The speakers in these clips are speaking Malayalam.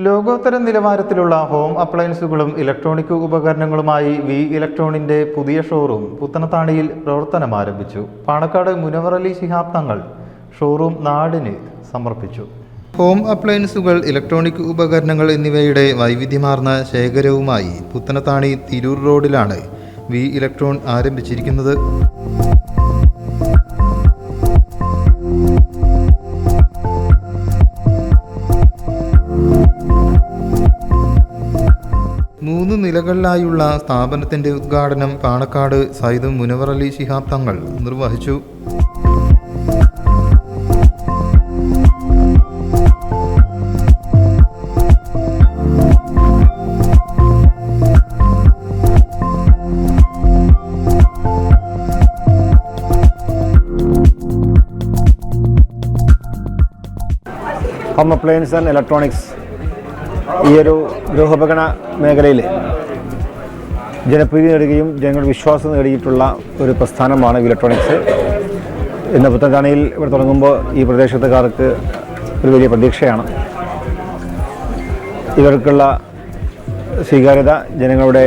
ലോകോത്തര നിലവാരത്തിലുള്ള ഹോം അപ്ലയൻസുകളും ഇലക്ട്രോണിക് ഉപകരണങ്ങളുമായി വി ഇലക്ട്രോണിന്റെ പുതിയ ഷോറൂം പുത്തനത്താണിയിൽ പ്രവർത്തനം ആരംഭിച്ചു. പാണക്കാട് മുനവർ അലി ശിഹാബ് തങ്ങൾ ഷോറൂം നാടിന് സമർപ്പിച്ചു. ഹോം അപ്ലയൻസുകൾ, ഇലക്ട്രോണിക് ഉപകരണങ്ങൾ എന്നിവയുടെ വൈവിധ്യമാർന്ന ശേഖരവുമായി പുത്തനത്താണി തിരൂർ റോഡിലാണ് വി ഇലക്ട്രോൺ ആരംഭിച്ചിരിക്കുന്നത്. മൂന്ന് നിലകളിലായുള്ള സ്ഥാപനത്തിന്റെ ഉദ്ഘാടനം പാണക്കാട് സയ്യിദ് മുനവർ അലി ശിഹാബ് തങ്ങൾ നിർവഹിച്ചു. ഹോം അപ്ലയൻസ് ആൻഡ് ഇലക്ട്രോണിക്സ് ഈ ഒരു ഗൃഹോപകരണ മേഖലയിൽ ജനപ്രീതി നേടുകയും ജനങ്ങളുടെ വിശ്വാസം നേടിയിട്ടുള്ള ഒരു പ്രസ്ഥാനമാണ് ഇലക്ട്രോണിക്സ്. ഇന്ന് പുത്തനത്താണിയിൽ ഇവിടെ തുടങ്ങുമ്പോൾ ഈ പ്രദേശത്തുകാർക്ക് ഒരു വലിയ പ്രതീക്ഷയാണ്. ഇവർക്കുള്ള സ്വീകാര്യത, ജനങ്ങളുടെ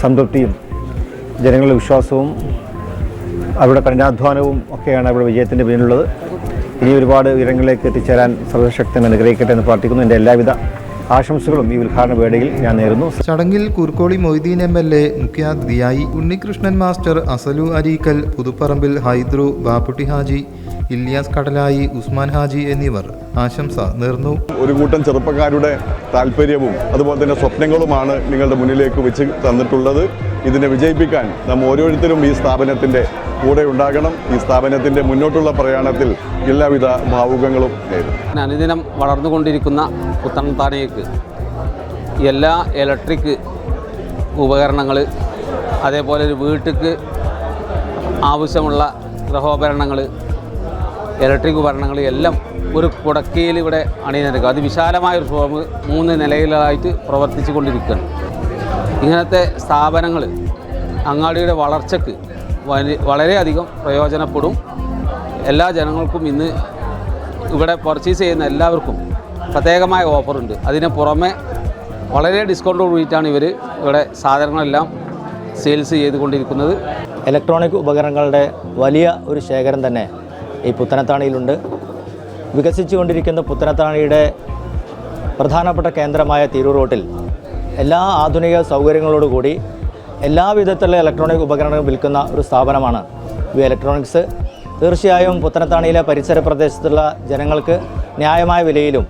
സംതൃപ്തിയും ജനങ്ങളുടെ വിശ്വാസവും അവരുടെ കഠിനാധ്വാനവും ഒക്കെയാണ് ഇവിടെ വിജയത്തിൻ്റെ പിന്നിലുള്ളത്. ഇനി ഒരുപാട് ഉയരങ്ങളിലേക്ക് എത്തിച്ചേരാൻ സർവശക്തൻ അനുഗ്രഹിക്കട്ടെ എന്ന് പ്രാർത്ഥിക്കുന്നു. എൻ്റെ എല്ലാവിധ ആശംസകളും ഈ ഉദ്ഘാടന വേളയിൽ ഞാൻ നേരുന്നു. ചടങ്ങിൽ കുർക്കോളി മൊയ്തീൻ MLA മുഖ്യാതിഥിയായി. ഉണ്ണികൃഷ്ണൻ മാസ്റ്റർ, അസലു അരീക്കൽ, പുതുപ്പറമ്പിൽ ഹൈദ്രു, ബാപ്പുട്ടി ഹാജി, ഇല്യാസ് കടലായി, ഉസ്മാൻ ഹാജി എന്നിവർ ആശംസ നേർന്നു. ഒരു കൂട്ടം ചെറുപ്പക്കാരുടെ താല്പര്യവും അതുപോലെ തന്നെ സ്വപ്നങ്ങളുമാണ് നിങ്ങളുടെ മുന്നിലേക്ക് വെച്ച് തന്നിട്ടുള്ളത്. ഇതിനെ വിജയിപ്പിക്കാൻ നാം ഓരോരുത്തരും ഈ സ്ഥാപനത്തിൻ്റെ കൂടെ ഉണ്ടാകണം. ഈ സ്ഥാപനത്തിൻ്റെ മുന്നോട്ടുള്ള പ്രയാണത്തിൽ എല്ലാവിധ ഭാവുകങ്ങളും നേരുന്നു. അനുദിനം വളർന്നുകൊണ്ടിരിക്കുന്ന പുത്തനത്താണിയേക്ക് എല്ലാ ഇലക്ട്രിക് ഉപകരണങ്ങൾ, അതേപോലെ ഒരു വീട്ടിലേക്ക് ആവശ്യമുള്ള ഗൃഹോപകരണങ്ങൾ, ഇലക്ട്രിക് ഉപകരണങ്ങൾ എല്ലാം ഒരു കുടക്കയിൽ ഇവിടെ അണിനിരക്കുക. അതിവിശാലമായൊരു ഷോറൂം 3 നിലയിലായിട്ട് പ്രവർത്തിച്ചു കൊണ്ടിരിക്കുകയാണ്. ഇങ്ങനത്തെ സ്ഥാപനങ്ങൾ അങ്ങാടിയുടെ വളർച്ചയ്ക്ക് വളരെയധികം പ്രയോജനപ്പെടും. എല്ലാ ജനങ്ങൾക്കും ഇന്ന് ഇവിടെ പർച്ചേസ് ചെയ്യുന്ന എല്ലാവർക്കും പ്രത്യേകമായ ഓഫറുണ്ട്. അതിന് പുറമെ വളരെ ഡിസ്കൗണ്ടോട് കൂടിയിട്ടാണ് ഇവിടെ സാധനങ്ങളെല്ലാം സെയിൽസ് ചെയ്തുകൊണ്ടിരിക്കുന്നത്. ഇലക്ട്രോണിക് ഉപകരണങ്ങളുടെ വലിയ ഒരു ശേഖരം തന്നെ ഈ പുത്തനത്താണിയിലുണ്ട്. വികസിച്ചുകൊണ്ടിരിക്കുന്ന പുത്തനത്താണിയുടെ പ്രധാനപ്പെട്ട കേന്ദ്രമായ തിരൂർ റോട്ടിൽ എല്ലാ ആധുനിക സൗകര്യങ്ങളോടുകൂടി എല്ലാവിധത്തിലുള്ള ഇലക്ട്രോണിക് ഉപകരണങ്ങൾ വിൽക്കുന്ന ഒരു സ്ഥാപനമാണ് വി ഇലക്ട്രോണിക്സ്. തീർച്ചയായും പുത്തനത്താണിയിലെ പരിസര പ്രദേശത്തുള്ള ജനങ്ങൾക്ക് ന്യായമായ വിലയിലും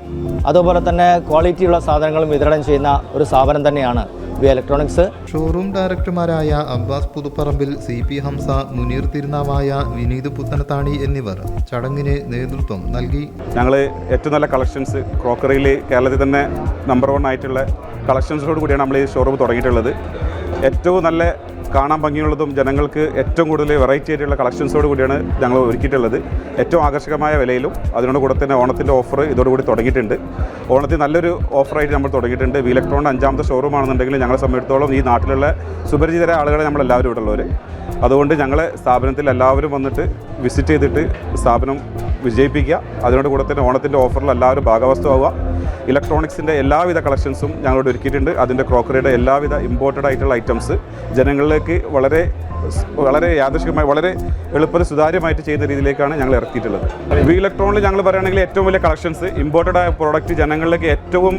അതുപോലെ തന്നെ ക്വാളിറ്റിയുള്ള സാധനങ്ങളും വിതരണം ചെയ്യുന്ന ഒരു സ്ഥാപനം തന്നെയാണ് വി ഇലക്ട്രോണിക്സ്. ഷോറൂം ഡയറക്ടർമാരായ അബ്ബാസ് പുതുപ്പറമ്പിൽ, CP ഹംസ, മുനീർ തിരുനാവായ, വിനീത് പുത്തനത്താണി എന്നിവർ ചടങ്ങിന് നേതൃത്വം നൽകി. ഞങ്ങൾ ഏറ്റവും നല്ല കളക്ഷൻസ്, ക്രോക്കറിയിൽ കേരളത്തിൽ തന്നെ നമ്പർ 1 ആയിട്ടുള്ള കളക്ഷൻസോട് കൂടിയാണ് നമ്മൾ ഈ ഷോറൂം തുടങ്ങിയിട്ടുള്ളത്. ഏറ്റവും നല്ല കാണാൻ ഭംഗിയുള്ളതും ജനങ്ങൾക്ക് ഏറ്റവും കൂടുതൽ വെറൈറ്റി ആയിട്ടുള്ള കളക്ഷൻസോട് കൂടിയാണ് ഞങ്ങൾ ഒരുക്കിയിട്ടുള്ളത്. ഏറ്റവും ആകർഷകമായ വിലയിലും. അതിനോട് കൂടെ തന്നെ ഓണത്തിൻ്റെ ഓഫർ ഇതോടുകൂടി തുടങ്ങിയിട്ടുണ്ട്. ഓണത്തിന് നല്ലൊരു ഓഫറായിട്ട് നമ്മൾ തുടങ്ങിയിട്ടുണ്ട്. വി ഇലക്ട്രോണിൻ്റെ 5ാമത്തെ ഷോറൂം ആണെന്നുണ്ടെങ്കിൽ ഞങ്ങളെ സംബന്ധിച്ചിടത്തോളം ഈ നാട്ടിലുള്ള സുപരിചിതരായ ആളുകളെ നമ്മളെല്ലാവരും ഇവിടെ ഉള്ളവർ. അതുകൊണ്ട് ഞങ്ങളെ സ്ഥാപനത്തിൽ എല്ലാവരും വന്നിട്ട് വിസിറ്റ് ചെയ്തിട്ട് സ്ഥാപനം വിജയിപ്പിക്കുക. അതിനോട് കൂടെ തന്നെ ഓണത്തിൻ്റെ ഓഫറിൽ എല്ലാവരും ഭാഗവസ്തുവാകുക. ഇലക്ട്രോണിക്സിൻ്റെ എല്ലാവിധ കളക്ഷൻസും ഞങ്ങളോട് ഒരുക്കിയിട്ടുണ്ട്. അതിൻ്റെ ക്രോക്കറിയുടെ എല്ലാവിധ ഇമ്പോർട്ടഡ് ആയിട്ടുള്ള ഐറ്റംസ് ജനങ്ങളിലേക്ക് വളരെ യാദൃശ്ചികമായി വളരെ എളുപ്പത്തിൽ സുതാര്യമായിട്ട് ചെയ്യുന്ന രീതിയിലേക്കാണ് ഞങ്ങൾ ഇറക്കിയിട്ടുള്ളത്. വി ഇലക്ട്രോണിൽ ഞങ്ങൾ പറയുകയാണെങ്കിൽ ഏറ്റവും വലിയ കളക്ഷൻസ്, ഇമ്പോർട്ടഡ് ആയ പ്രോഡക്റ്റ് ജനങ്ങളിലേക്ക് ഏറ്റവും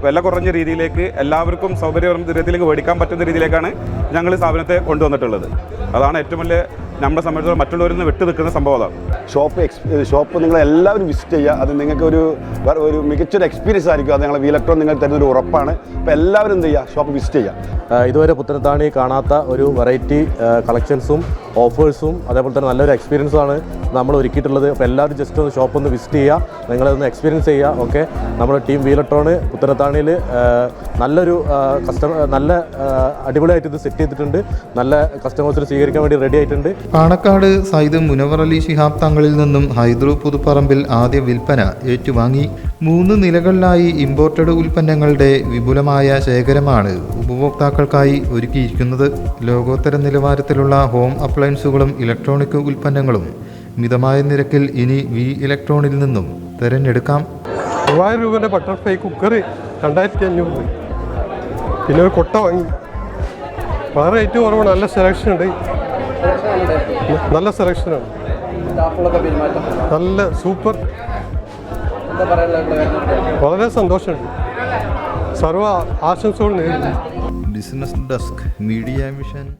വില കുറഞ്ഞ രീതിയിലേക്ക് എല്ലാവർക്കും സൗകര്യത്തിലേക്ക് മേടിക്കാൻ പറ്റുന്ന രീതിയിലേക്കാണ് ഞങ്ങൾ സ്ഥാപനത്തെ കൊണ്ടുവന്നിട്ടുള്ളത്. അതാണ് ഏറ്റവും വലിയ നമ്മളെ സംബന്ധിച്ചിടത്തോളം മറ്റുള്ളവരിൽ നിന്ന് വിട്ടു നിൽക്കുന്ന സംഭവം. അതാണ് ഷോപ്പ് നിങ്ങൾ എല്ലാവരും വിസിറ്റ് ചെയ്യുക. അത് നിങ്ങൾക്ക് ഒരു മികച്ചൊരു എക്സ്പീരിയൻസ് ആയിരിക്കും. അത് ഞങ്ങൾ വി ഇലക്ട്രോൺ നിങ്ങൾ തരുന്നൊരു ഉറപ്പാണ്. അപ്പോൾ എല്ലാവരും എന്ത് ചെയ്യുക, ഷോപ്പ് വിസിറ്റ് ചെയ്യുക. ഇതുവരെ പുത്തനത്താണി കാണാത്ത ഒരു വെറൈറ്റി കളക്ഷൻസും ഓഫേഴ്സും അതേപോലെ തന്നെ നല്ലൊരു എക്സ്പീരിയൻസുമാണ് നമ്മൾ ഒരുക്കിയിട്ടുള്ളത്. അപ്പോൾ എല്ലാവരും ജസ്റ്റ് ഒന്ന് ഷോപ്പ് ഒന്ന് വിസിറ്റ് ചെയ്യുക, നിങ്ങളൊന്ന് എക്സ്പീരിയൻസ് ചെയ്യുക. ഓക്കെ, നമ്മുടെ ടീം വി ഇലക്ട്രോൺ പുത്തനത്താണിയിൽ നല്ലൊരു നല്ല അടിപൊളിയായിട്ട് ഇത് സെറ്റ് ചെയ്തിട്ടുണ്ട്. നല്ല കസ്റ്റമേഴ്സിന് സ്വീകരിക്കാൻ വേണ്ടി റെഡി ആയിട്ടുണ്ട്. പാണക്കാട് സയ്യിദ് മുനവർ അലി ശിഹാബ് തങ്ങളിൽ നിന്നും ഹൈദ്രു പുതുപ്പറമ്പിൽ ആദ്യ വിൽപ്പന ഏറ്റുവാങ്ങി. 3 നിലകളിലായി ഇമ്പോർട്ടഡ് ഉൽപ്പന്നങ്ങളുടെ വിപുലമായ ശേഖരമാണ് ഉപഭോക്താക്കൾക്കായി ഒരുക്കിയിരിക്കുന്നത്. ലോകോത്തര നിലവാരത്തിലുള്ള ഹോം അപ്ലയൻസുകളും ഇലക്ട്രോണിക് ഉൽപ്പന്നങ്ങളും മിതമായ നിരക്കിൽ ഇനി വി ഇലക്ട്രോണിൽ നിന്നും തിരഞ്ഞെടുക്കാം. 3000 രൂപയുടെ ബട്ടർഫ്ലൈ കുക്കർ 2500. പിന്നെ ഒരു കൊട്ട വാങ്ങി. വളരെ റേറ്റ് കുറവാണ്. നല്ല സെലക്ഷൻ ഉണ്ട്. നല്ല സെലക്ഷനാണ്. നല്ല സൂപ്പർ. വളരെ സന്തോഷമുണ്ട്. സർവ്വ ആശംസകൾ നേരുന്നു. Business desk media mission.